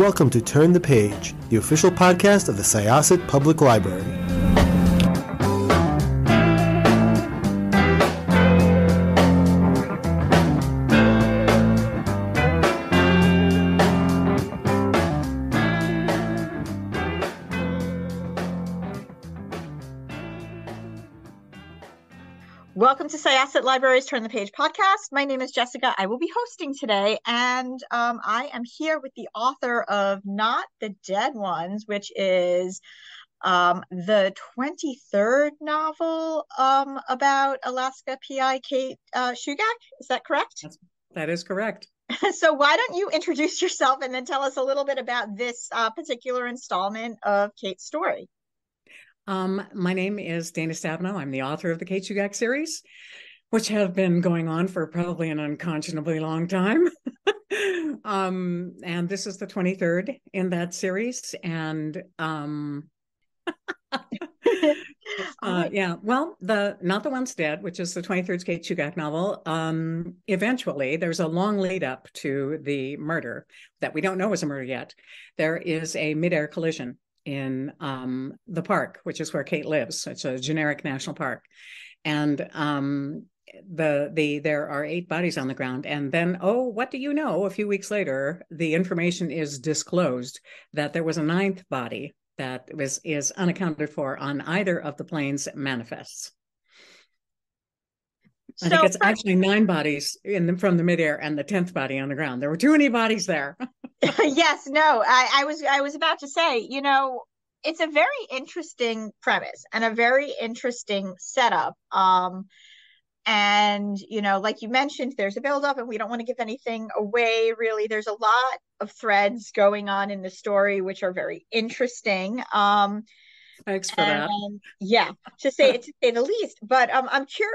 Welcome to Turn the Page, the official podcast of the Syosset Public Library. Welcome to Syosset Library's Turn the Page podcast. My name is Jessica. I will be hosting today, and I am here with the author of Not the Dead Ones, which is the 23rd novel about Alaska PI Kate Shugak. Is that correct? That is correct. So why don't you introduce yourself and then tell us a little bit about this particular installment of Kate's story? My name is Dana Stabenow. I'm the author of the Kate Shugak series, which have been going on for probably an unconscionably long time. And this is the 23rd in that series. And yeah, well, Not the One's Dead, which is the 23rd Kate Shugak novel. Eventually, there's a long lead up to the murder that we don't know is a murder yet. There is a midair collision in the park, which is where Kate lives. It's a generic national park, and there are 8 bodies on the ground. And then, oh, what do you know? A few weeks later, the information is disclosed that there was a 9th body that is unaccounted for on either of the plane's manifests. I think it's actually 9 bodies from the midair and the 10th body on the ground. There were too many bodies there. Yes, no, I was about to say, you know, it's a very interesting premise and a very interesting setup. And, you know, like you mentioned, there's a buildup and we don't want to give anything away, really. There's a lot of threads going on in the story, which are very interesting. Thanks for that. Yeah, to say the least. But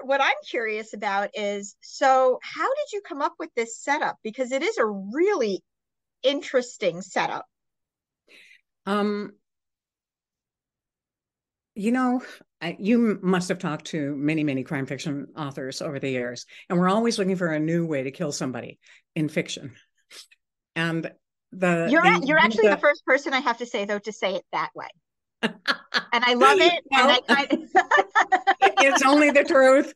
what I'm curious about is, so how did you come up with this setup? Because it is a really interesting setup. You know, you must have talked to many crime fiction authors over the years, and we're always looking for a new way to kill somebody in fiction. And you're actually the first person, I have to say, though, to say it that way. And I love it. Well, and it's only the truth.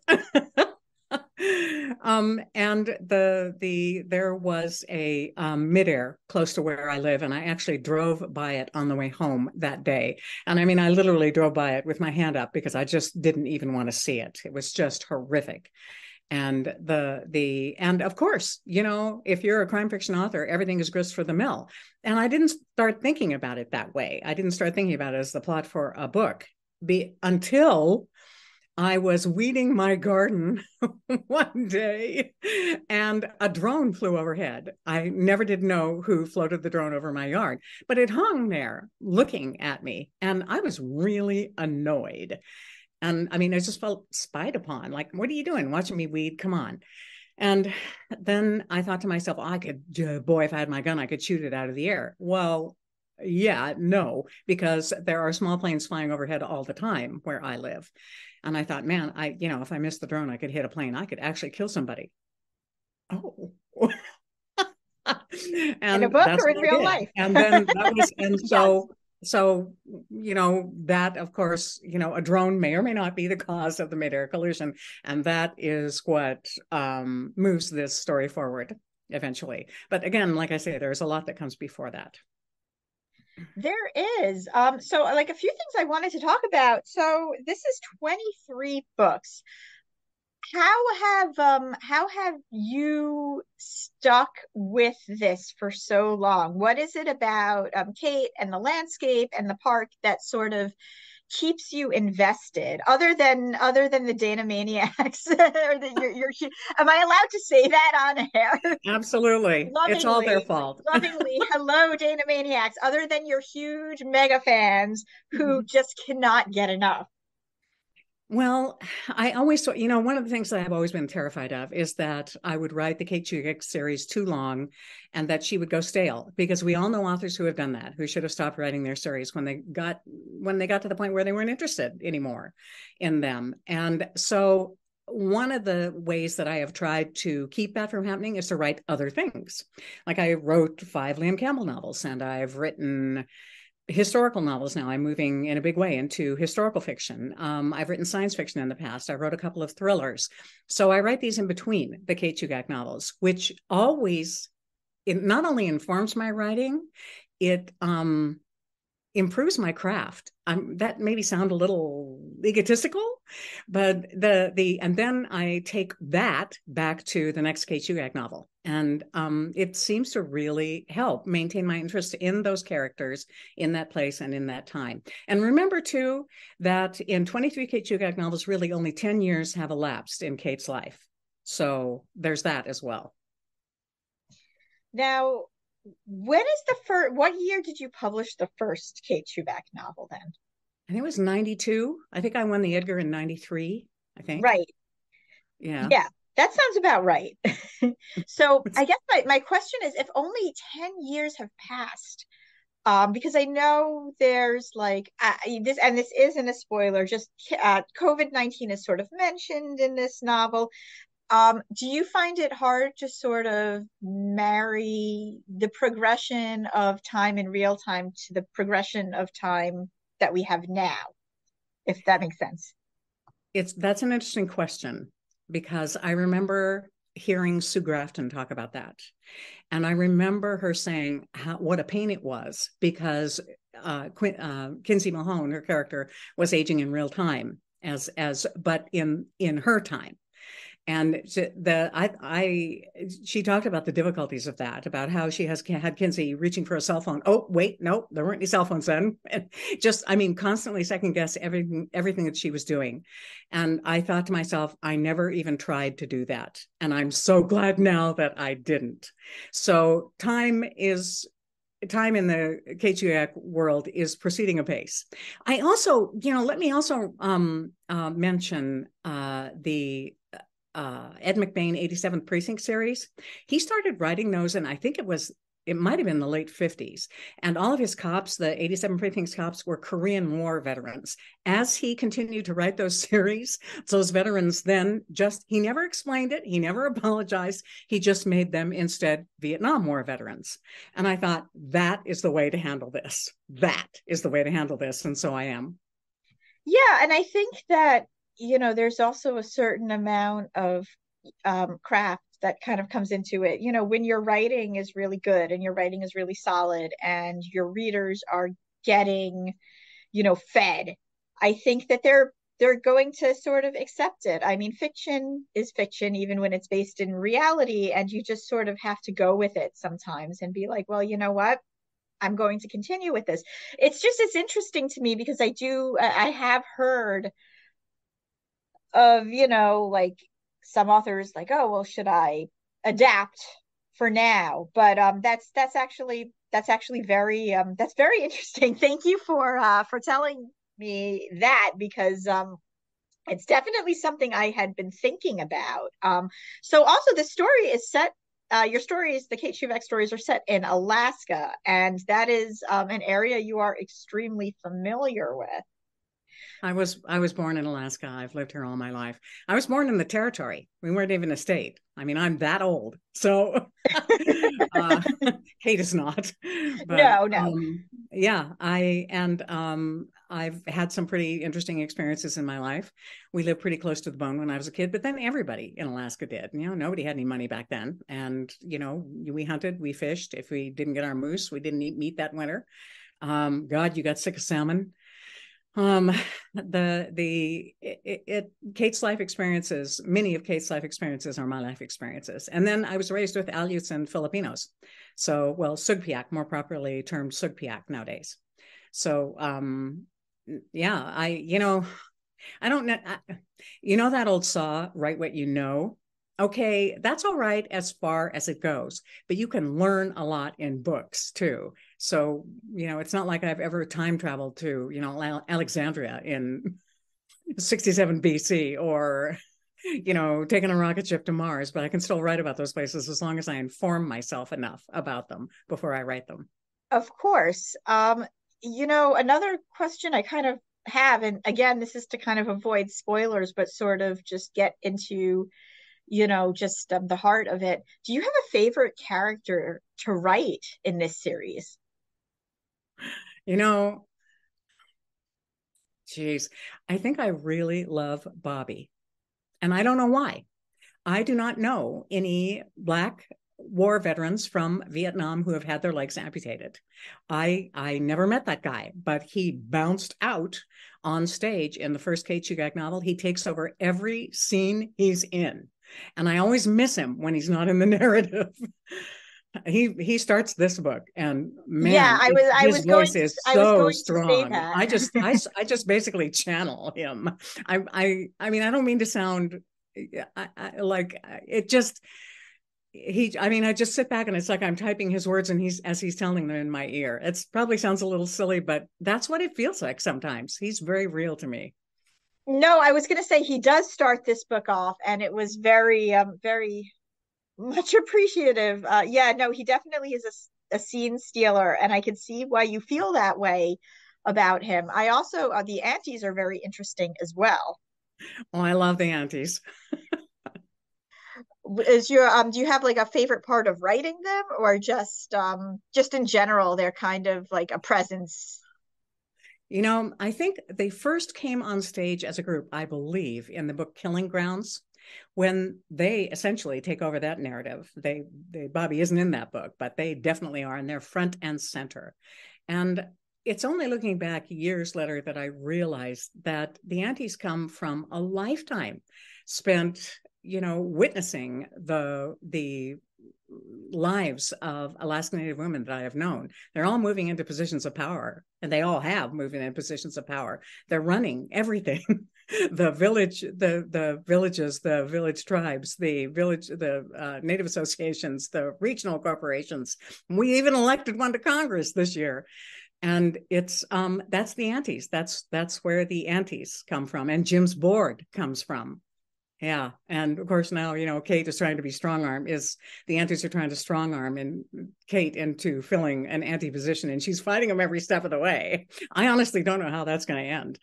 And there was a midair close to where I live, and I actually drove by it on the way home that day. And I mean, I literally drove by it with my hand up because I just didn't even want to see it. It was just horrific. And and of course, you know, if you're a crime fiction author, everything is grist for the mill. And I didn't start thinking about it that way. I didn't start thinking about it as the plot for a book until I was weeding my garden one day and a drone flew overhead. I never did know who floated the drone over my yard, but it hung there looking at me. And I was really annoyed. And I mean, I just felt spied upon. Like, what are you doing? Watching me weed? Come on. And then I thought to myself, boy, if I had my gun, I could shoot it out of the air. Well, yeah, no, because there are small planes flying overhead all the time where I live. And I thought, man, if I missed the drone, I could hit a plane. I could actually kill somebody. Oh. And in a book or in real life. And then that was, and so, you know, that, of course, you know, a drone may or may not be the cause of the midair collision. And that is what moves this story forward eventually. But again, like I say, there's a lot that comes before that. There is. So like a few things I wanted to talk about. So this is 23 books. How have you stuck with this for so long? What is it about Kate and the landscape and the park that sort of keeps you invested, other than the Dana Maniacs? Or am I allowed to say that on air? Absolutely. Lovingly, it's all their fault. Lovingly, hello, Dana Maniacs, other than your huge mega fans who just cannot get enough. Well, I always thought, you know, one of the things that I've always been terrified of is that I would write the Kate Shugak series too long and that she would go stale, because we all know authors who have done that, who should have stopped writing their series when they got to the point where they weren't interested anymore in them. And so one of the ways that I have tried to keep that from happening is to write other things. Like I wrote 5 Liam Campbell novels, and I've written historical novels now. I'm moving in a big way into historical fiction. I've written science fiction in the past. I wrote a couple of thrillers. So I write these in between the Kate Shugak novels, which always, it not only informs my writing, it improves my craft. That maybe sound a little egotistical, but and then I take that back to the next Kate Shugak novel, and it seems to really help maintain my interest in those characters, in that place, and in that time. And remember too that in 23 Kate Shugak novels, really only 10 years have elapsed in Kate's life. So there's that as well. Now, when is the first, what year did you publish the first Kate Shugak novel then? I think it was 92. I think I won the Edgar in 93, I think. Right. Yeah. Yeah, that sounds about right. So I guess my question is, if only 10 years have passed, because I know there's like this, and this isn't a spoiler, just COVID-19 is sort of mentioned in this novel. Do you find it hard to sort of marry the progression of time in real time to the progression of time that we have now, if that makes sense? That's an interesting question, because I remember hearing Sue Grafton talk about that. And I remember her saying what a pain it was, because Kinsey Mahone, her character, was aging in real time but in her time. And she talked about the difficulties of that, about how she had Kinsey reaching for a cell phone. Oh, wait, no, there weren't any cell phones then. And constantly second guess everything that she was doing. And I thought to myself, I never even tried to do that. And I'm so glad now that I didn't. So time in the Kate Shugak world is proceeding apace. I also, let me also mention the Ed McBain 87th Precinct series. He started writing those, and I think it might have been the late 50s. And all of his cops, the 87 Precincts cops, were Korean War veterans. As he continued to write those series, those veterans then he never explained it. He never apologized. He just made them instead Vietnam War veterans. And I thought, that is the way to handle this. That is the way to handle this. And so I am. Yeah, and I think that there's also a certain amount of craft that kind of comes into it. When your writing is really good and your writing is really solid and your readers are getting, fed, I think that they're going to sort of accept it. I mean, fiction is fiction, even when it's based in reality, and you just sort of have to go with it sometimes and be like, well, you know what? I'm going to continue with this. It's interesting to me because I have heard of like some authors like, oh well, should I adapt for now? But that's actually very that's very interesting. Thank you for telling me that, because it's definitely something I had been thinking about. So also the story is set, your stories, the Kate Shugak stories, are set in Alaska, and that is an area you are extremely familiar with. I was born in Alaska. I've lived here all my life. I was born in the territory. We weren't even a state. I mean, I'm that old. So Kate is not. But, no. Yeah, I've had some pretty interesting experiences in my life. We lived pretty close to the bone when I was a kid, but then everybody in Alaska did. Nobody had any money back then. And, we hunted, we fished. If we didn't get our moose, we didn't eat meat that winter. God, you got sick of salmon. Kate's life experiences, many of Kate's life experiences are my life experiences. And then I was raised with Aleuts and Filipinos. So, Sugpiaq, more properly termed Sugpiaq nowadays. So, yeah, I don't know. That old saw, write what you know. Okay, that's all right as far as it goes, but you can learn a lot in books too. So, it's not like I've ever time traveled to, Alexandria in 67 BC or, taking a rocket ship to Mars, but I can still write about those places as long as I inform myself enough about them before I write them. Of course. Another question I kind of have, and again, this is to kind of avoid spoilers, but sort of just get into, just the heart of it. Do you have a favorite character to write in this series? You know, geez, I think I really love Bobby, and I don't know why. I do not know any Black war veterans from Vietnam who have had their legs amputated. I never met that guy, but he bounced out on stage in the first Kate Shugak novel. He takes over every scene he's in, and I always miss him when he's not in the narrative. He starts this book, and Yeah, man, I his was going voice to is I was so going to say strong. that. I just basically channel him. I mean, I don't mean to sound like it just I mean, I just sit back and it's like I'm typing his words and he's telling them in my ear. It's probably sounds a little silly, but that's what it feels like sometimes. He's very real to me. No, I was going to say he does start this book off, and it was very much appreciative. Yeah, no, he definitely is a scene stealer, and I can see why you feel that way about him. I also, the aunties are very interesting as well. Oh, I love the aunties. Do you have like a favorite part of writing them, or just in general, they're kind of like a presence? I think they first came on stage as a group, I believe, in the book Killing Grounds, when they essentially take over that narrative. Bobby isn't in that book, but they definitely are, and they're front and center. And it's only looking back years later that I realized that the aunties come from a lifetime spent, witnessing the lives of Alaska Native women that I have known. They're all moving into positions of power, and they all have moved into positions of power. They're running everything. The villages, the village tribes, the Native associations, the regional corporations. We even elected one to Congress this year. And it's that's the aunties. That's where the aunties come from, and Jim's board comes from. Yeah, and of course now Kate is trying to be strong arm. The aunties are trying to strong arm and Kate into filling an auntie position, and she's fighting them every step of the way. I honestly don't know how that's going to end.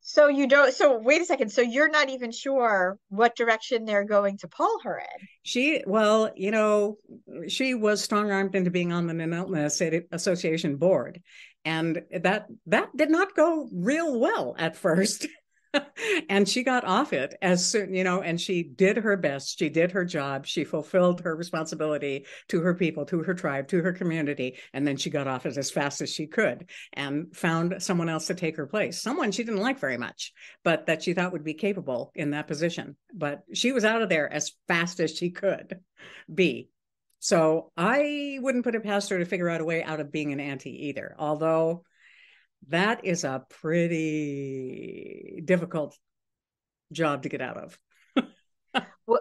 So you don't. So wait a second. So you're not even sure what direction they're going to pull her in. She was strong armed into being on the Nunalna Association board, and that did not go real well at first. And she got off it as soon, and she did her best. She did her job. She fulfilled her responsibility to her people, to her tribe, to her community. And then she got off it as fast as she could and found someone else to take her place. Someone she didn't like very much, but that she thought would be capable in that position. But she was out of there as fast as she could be. So I wouldn't put it past her to figure out a way out of being an auntie either. Although that is a pretty difficult job to get out of.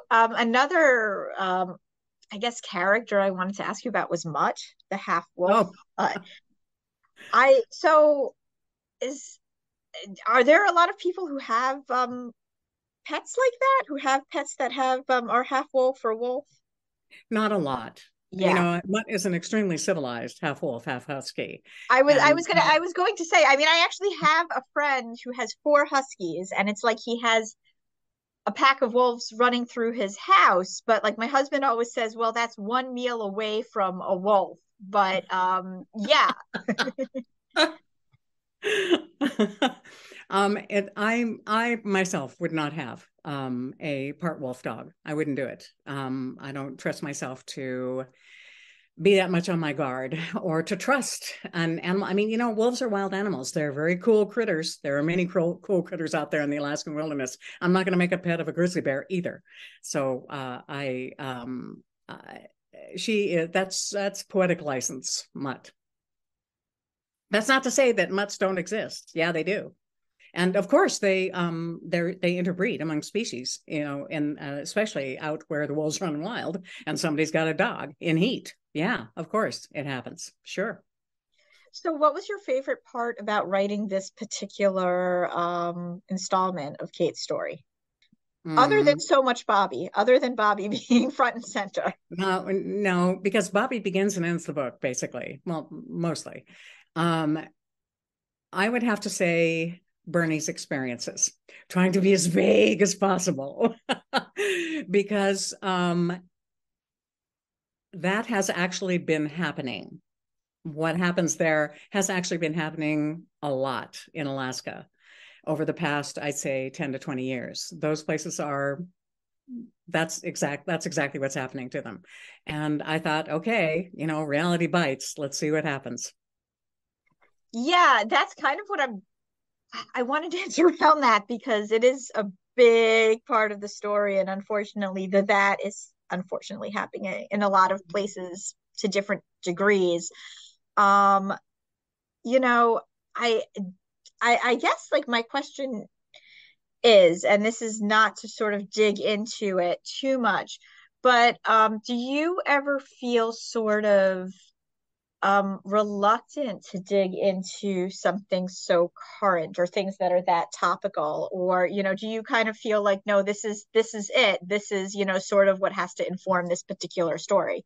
Another, I guess, character I wanted to ask you about was Mutt, the half wolf. Oh. Are there a lot of people who have pets like that? Who have pets that have are half wolf or wolf? Not a lot. Yeah. Mutt is an extremely civilized half wolf, half husky. I was going to say, I mean, I actually have a friend who has 4 huskies, and it's like he has a pack of wolves running through his house, but like my husband always says, well, that's 1 meal away from a wolf. But yeah. I myself would not have a part wolf dog. I wouldn't do it. I don't trust myself to be that much on my guard or to trust an animal. I mean, wolves are wild animals. They're very cool critters. There are many cool critters out there in the Alaskan wilderness. I'm not going to make a pet of a grizzly bear either. So that's poetic license, Mutt. That's not to say that mutts don't exist. Yeah, they do. And of course, they interbreed among species, and especially out where the wolves run wild and somebody's got a dog in heat. Yeah, of course, it happens. Sure. So what was your favorite part about writing this particular installment of Kate's story? Other than other than Bobby being front and center. No, because Bobby begins and ends the book, basically. Well, mostly. I would have to say Bernie's experiences, trying to be as vague as possible, because that has actually been happening. What happens there has actually been happening a lot in Alaska over the past, I'd say, 10 to 20 years. Those places that's exactly what's happening to them. And I thought, okay, reality bites. Let's see what happens. Yeah, that's kind of what I wanted to answer around that, because it is a big part of the story. And unfortunately, that is unfortunately happening in a lot of places to different degrees. Um, you know, I I guess like my question is, and this is not to sort of dig into it too much, but do you ever feel sort of reluctant to dig into something so current or things that are that topical? Or, do you kind of feel like, no, this is it. This is, sort of what has to inform this particular story?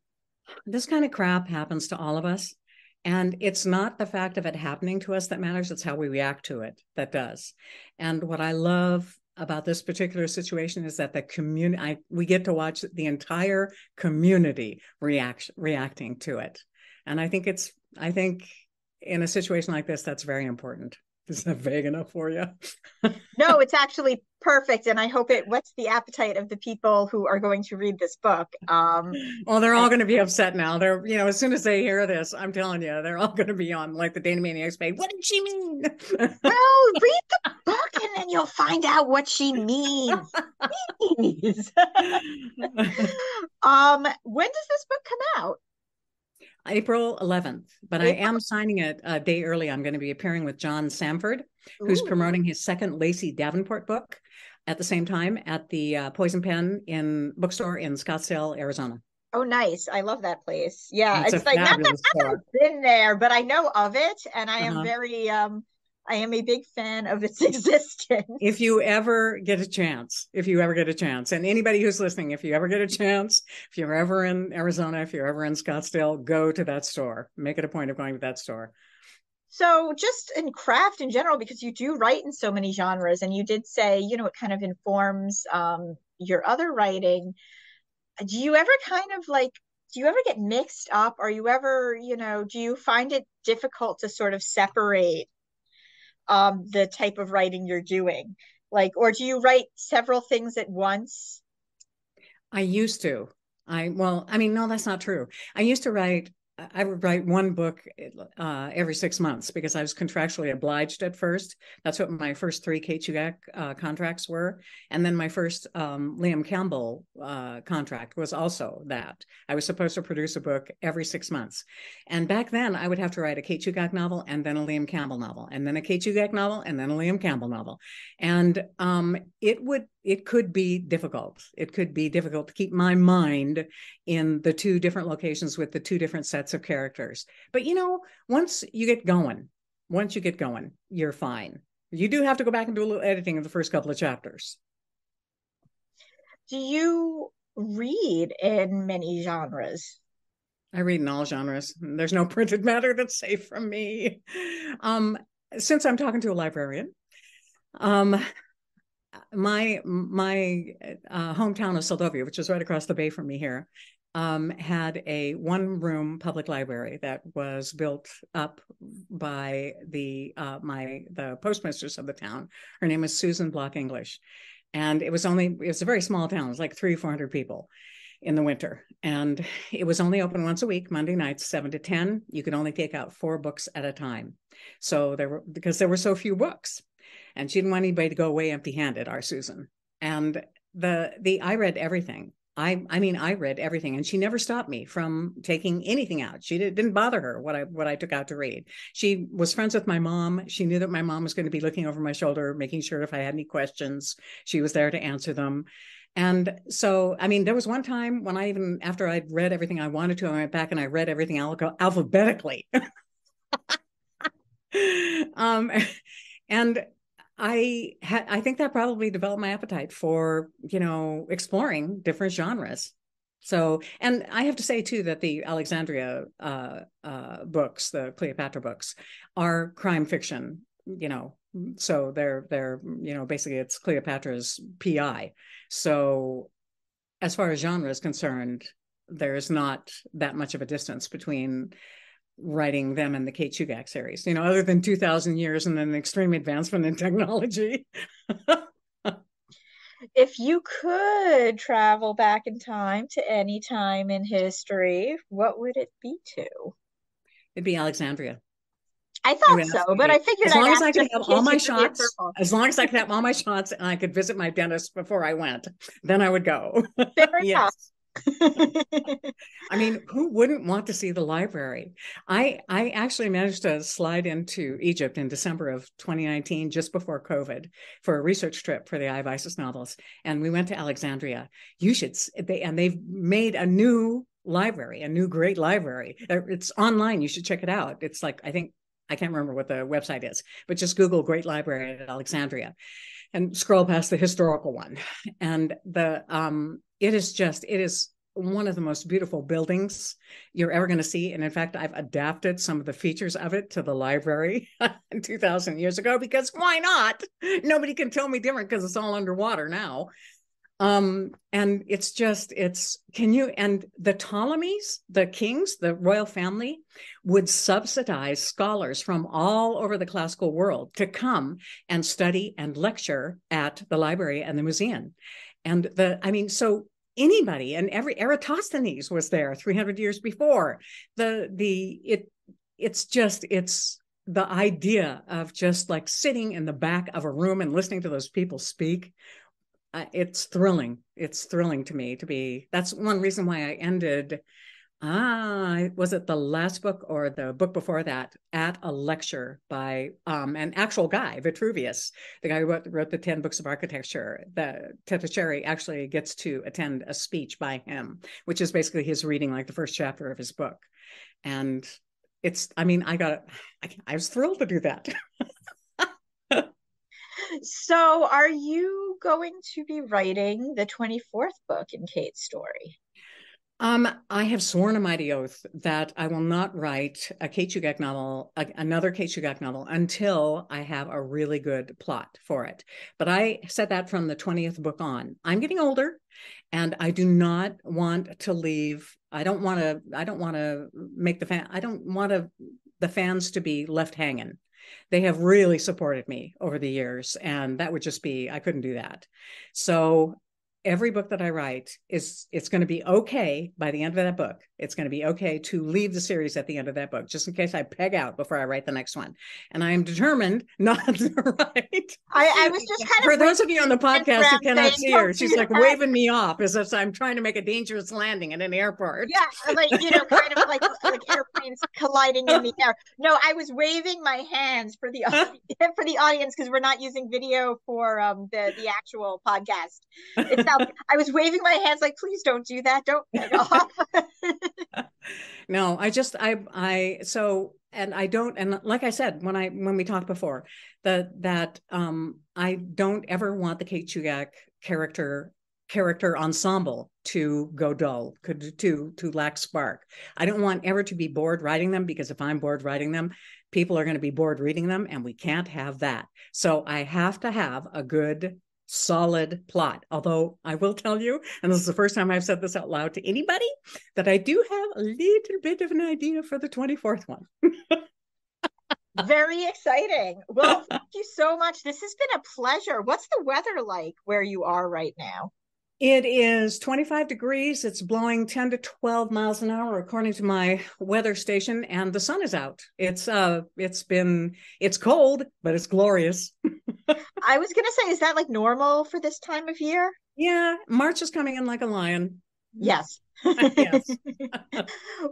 This kind of crap happens to all of us. And it's not the fact of it happening to us that matters, it's how we react to it that does. And what I love about this particular situation is that the community, we get to watch the entire community reacting to it. And I think in a situation like this, that's very important. Is that vague enough for you? No, it's actually perfect. And I hope it whets the appetite of the people who are going to read this book. Well, they're all going to be upset now. They're, as soon as they hear this, I'm telling you, they're all going to be on like the Dana Maniacs page. What did she mean? Well, read the book and then you'll find out what she means. Please. When does this book come out? April 11th, but I am signing it a day early. I'm going to be appearing with John Samford, who's promoting his second Lacey Davenport book at the same time at the Poison Pen bookstore in Scottsdale, Arizona. Oh, nice. I love that place. Yeah, it's like not that I've been there, but I know of it, and I am very I am a big fan of its existence. If you ever get a chance, and anybody who's listening, if you ever get a chance, if you're ever in Arizona, if you're ever in Scottsdale, go to that store. Make it a point of going to that store. So just in craft in general, because you do write in so many genres, and you did say, it kind of informs your other writing. Do you ever get mixed up? Are you ever, do you find it difficult to sort of separate the type of writing you're doing? Or do you write several things at once? I used to. No, that's not true. I would write one book every 6 months because I was contractually obliged at first. That's what my first 3 Kate Shugak contracts were. And then my first Liam Campbell contract was also that. I was supposed to produce a book every 6 months. And back then I would have to write a Kate Shugak novel and then a Liam Campbell novel and then a Kate Shugak novel and then a Liam Campbell novel. And it could be difficult. It could be difficult to keep my mind in the 2 different locations with the 2 different sets of characters. But once you get going, you're fine. You do have to go back and do a little editing of the first couple of chapters. Do you read in many genres? I read in all genres. There's no printed matter that's safe from me. Since I'm talking to a librarian, my hometown of Seldovia, which is right across the bay from me here, had a 1-room public library that was built up by the postmistress of the town. Her name is Susan Block English, and it was a very small town. It was like 300 or 400 people in the winter, and it was only open once a week, Monday nights, 7 to 10. You could only take out 4 books at a time. So because there were so few books. And she didn't want anybody to go away empty-handed, our Susan. And I read everything. I read everything, and she never stopped me from taking anything out. She didn't bother her what I took out to read. She was friends with my mom. She knew that my mom was going to be looking over my shoulder, making sure if I had any questions, she was there to answer them. And so, there was one time when after I'd read everything I wanted to, I went back and I read everything alphabetically. And I think that probably developed my appetite for, exploring different genres. So, and I have to say too, that the Alexandria books, the Cleopatra books, are crime fiction so they're basically it's Cleopatra's PI. So as far as genre is concerned, there's not that much of a distance between writing them and the Kate Shugak series, other than 2,000 years and then extreme advancement in technology. If you could travel back in time to any time in history, what would it be to? It'd be Alexandria. I thought so, but I figured as long as I could just have in all case my you threw me a shots, curveball. as long as I could have all my shots and I could visit my dentist before I went, then I would go. Fair enough. Yes. I mean, who wouldn't want to see the library? I actually managed to slide into Egypt in December of 2019, just before COVID, for a research trip for the Eye of Isis novels. And we went to Alexandria. They've made a new library, a new great library. It's online. You should check it out. It's like, I can't remember what the website is, but just Google Great Library at Alexandria and scroll past the historical one. And it is one of the most beautiful buildings you're ever going to see. And in fact, I've adapted some of the features of it to the library 2,000 years ago, because why not? Nobody can tell me different because it's all underwater now. And and the Ptolemies, the kings, the royal family, would subsidize scholars from all over the classical world to come and study and lecture at the library and the museum. And so anybody, and Eratosthenes was there 300 years before. It's the idea of just like sitting in the back of a room and listening to those people speak. It's thrilling. It's thrilling to me that's one reason why I ended, was it the last book or the book before that, at a lecture by an actual guy, Vitruvius, the guy who wrote the 10 books of architecture. The Tetticheri actually gets to attend a speech by him, which is basically his reading like the first chapter of his book. And I was thrilled to do that. So are you going to be writing the 24th book in Kate's story? I have sworn a mighty oath that I will not write a Kate Shugak novel, another Kate Shugak novel, until I have a really good plot for it. But I said that from the 20th book on. I'm getting older, and I do not want to leave. I don't want to make the fans to be left hanging. They have really supported me over the years, and that would just be, I couldn't do that. So every book that I write it's going to be okay by the end of that book. It's going to be okay to leave the series at the end of that book, just in case I peg out before I write the next one. And I am determined not to write. I was just kind of, for those of you on the podcast who cannot see her, she's like waving me off as if I'm trying to make a dangerous landing at an airport. Yeah, like, kind of like airplanes colliding in the air. No, I was waving my hands for the audience, because we're not using video for the actual podcast itself. I was waving my hands like, please don't do that. Don't peg off. No, and like I said, when we talked before, that I don't ever want the Kate Shugak character ensemble to go dull, to lack spark. I don't want ever to be bored writing them, because if I'm bored writing them, people are going to be bored reading them, and we can't have that. So I have to have a good, solid plot. Although I will tell you, and this is the first time I've said this out loud to anybody, that I do have a little bit of an idea for the 24th one. Very exciting. Well, thank you so much. This has been a pleasure. What's the weather like where you are right now? It is 25 degrees. It's blowing 10 to 12 miles an hour, according to my weather station, and the sun is out. It's cold, but it's glorious. I was going to say, is that like normal for this time of year? Yeah, March is coming in like a lion. Yes. Yes.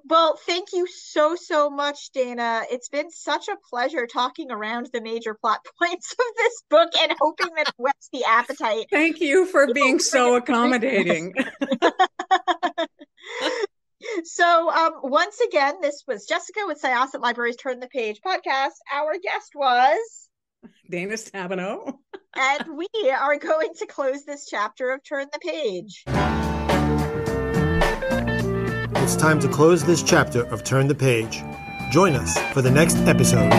Well, thank you so much, Dana. It's been such a pleasure talking around the major plot points of this book and hoping that it whets the appetite. Thank you for being so accommodating. So once again, this was Jessica with Syosset Libraries Turn the Page podcast. Our guest was Dana Stabenow. And we are going to close this chapter of Turn the Page. It's time to close this chapter of Turn the Page. Join us for the next episode.